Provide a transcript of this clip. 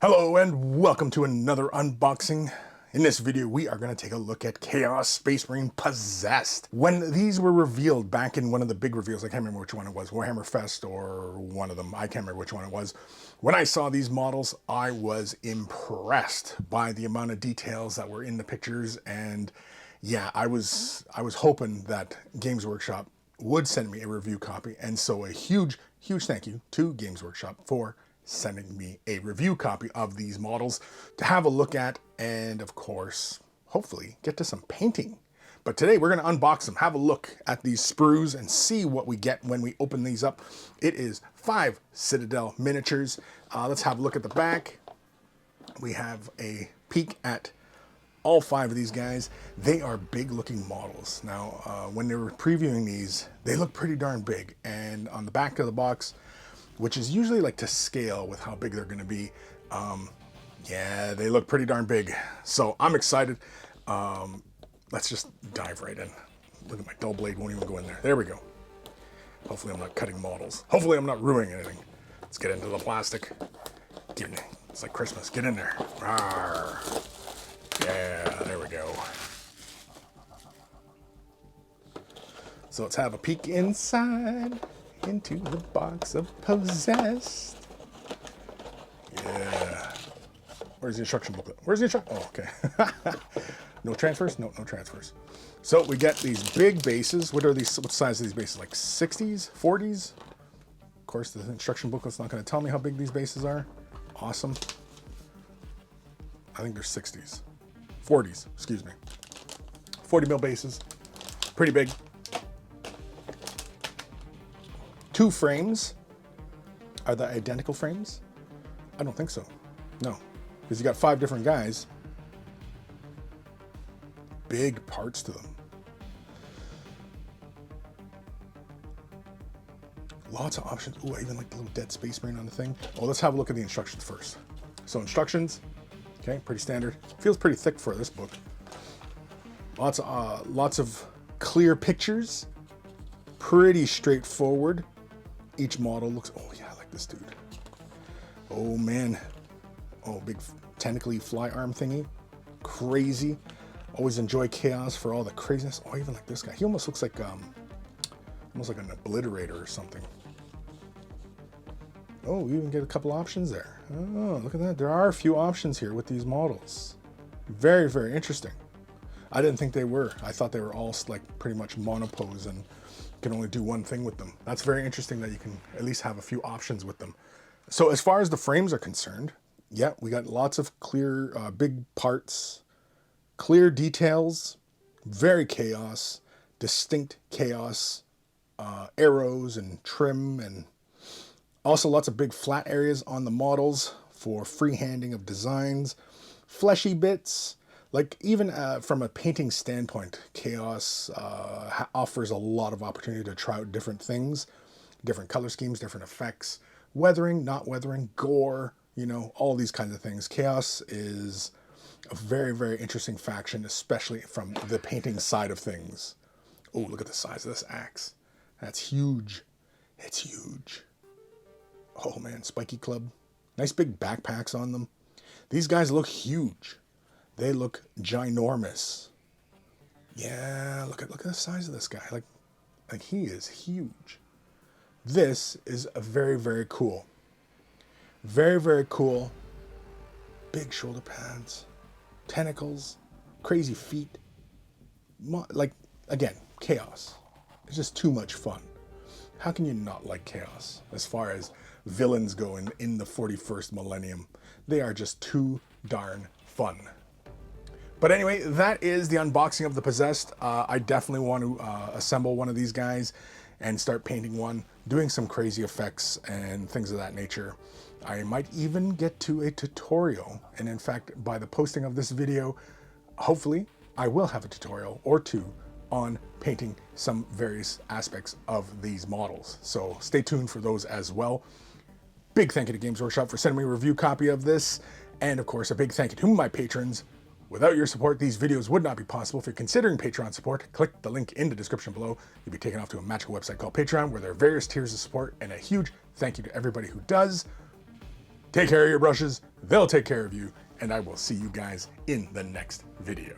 Hello and welcome to another unboxing. In this video, we are going to take a look at Chaos Space Marine Possessed. When these were revealed back in one of the big reveals, I can't remember which one it was, Warhammer Fest or one of them, I can't remember which one it was. When I saw these models, I was impressed by the amount of details that were in the pictures, and yeah, I was hoping that Games Workshop would send me a review copy, and so a huge thank you to Games Workshop for sending me a review copy of these models to have a look at and, of course, hopefully get to some painting. But today we're going to unbox them, have a look at these sprues and see what we get when we open these up. It is 5 Citadel miniatures. Let's have a look at the back. We have a peek at all 5 of these guys. They are big looking models. Now, when they were previewing these, they look pretty darn big. And on the back of the box, which is usually like to scale with how big they're going to be. Yeah, they look pretty darn big. So I'm excited. Let's just dive right in. Look at my dull blade, won't even go in there. There we go. Hopefully I'm not cutting models. Hopefully I'm not ruining anything. Let's get into the plastic. It's like Christmas. Get in there. Rawr. Yeah, there we go. So let's have a peek inside. Into the box of Possessed. Yeah. Where's the instruction booklet? Where's the instruction? Oh, okay. No transfers? No transfers. So we get these big bases. What are these? What size are these bases? Like 60s? 40s? Of course, the instruction booklet's not going to tell me how big these bases are. Awesome. I think they're 60s. 40s, excuse me. 40 mil bases. Pretty big. 2 frames. Are they identical frames? I don't think so. No, because you got 5 different guys. Big parts to them. Lots of options. Ooh, I even like the little dead space marine on the thing. Oh, let's have a look at the instructions first. So instructions, okay, pretty standard. Feels pretty thick for this book. Lots of clear pictures. Pretty straightforward. Each model looks, oh yeah, I like this dude. Oh man. Oh, big tentacly fly arm thingy. Crazy. Always enjoy Chaos for all the craziness. Oh, I even like this guy. He almost looks like almost like an obliterator or something. Oh, you even get a couple options there. Oh, look at that. There are a few options here with these models. Very, very interesting. I didn't think they were. I thought they were all like pretty much monopose and can only do one thing with them. That's very interesting that you can at least have a few options with them. So as far as the frames are concerned, yeah, we got lots of clear, big parts, clear details, very Chaos, distinct Chaos, arrows and trim, and also lots of big flat areas on the models for freehanding of designs, fleshy bits. Like even from a painting standpoint, Chaos offers a lot of opportunity to try out different things, different color schemes, different effects, weathering, not weathering, gore, you know, all these kinds of things. Chaos is a very, very interesting faction, especially from the painting side of things. Oh, look at the size of this axe. That's huge. It's huge. Oh man, spiky club. Nice big backpacks on them. These guys look huge. They look ginormous. Yeah, look at the size of this guy. Like he is huge. This is a very, very cool. Very, very cool. Big shoulder pads, tentacles, crazy feet. Like, again, Chaos. It's just too much fun. How can you not like Chaos as far as villains go in the 41st millennium? They are just too darn fun. But anyway, that is the unboxing of the Possessed. I definitely want to assemble one of these guys and start painting one, doing some crazy effects and things of that nature. I might even get to a tutorial. And in fact, by the posting of this video, hopefully I will have a tutorial or 2 on painting some various aspects of these models. So stay tuned for those as well. Big thank you to Games Workshop for sending me a review copy of this. And of course, a big thank you to my patrons. Without your support, these videos would not be possible. If you're considering Patreon support, click the link in the description below. You'll be taken off to a magical website called Patreon, where there are various tiers of support, and a huge thank you to everybody who does. Take care of your brushes, they'll take care of you, and I will see you guys in the next video.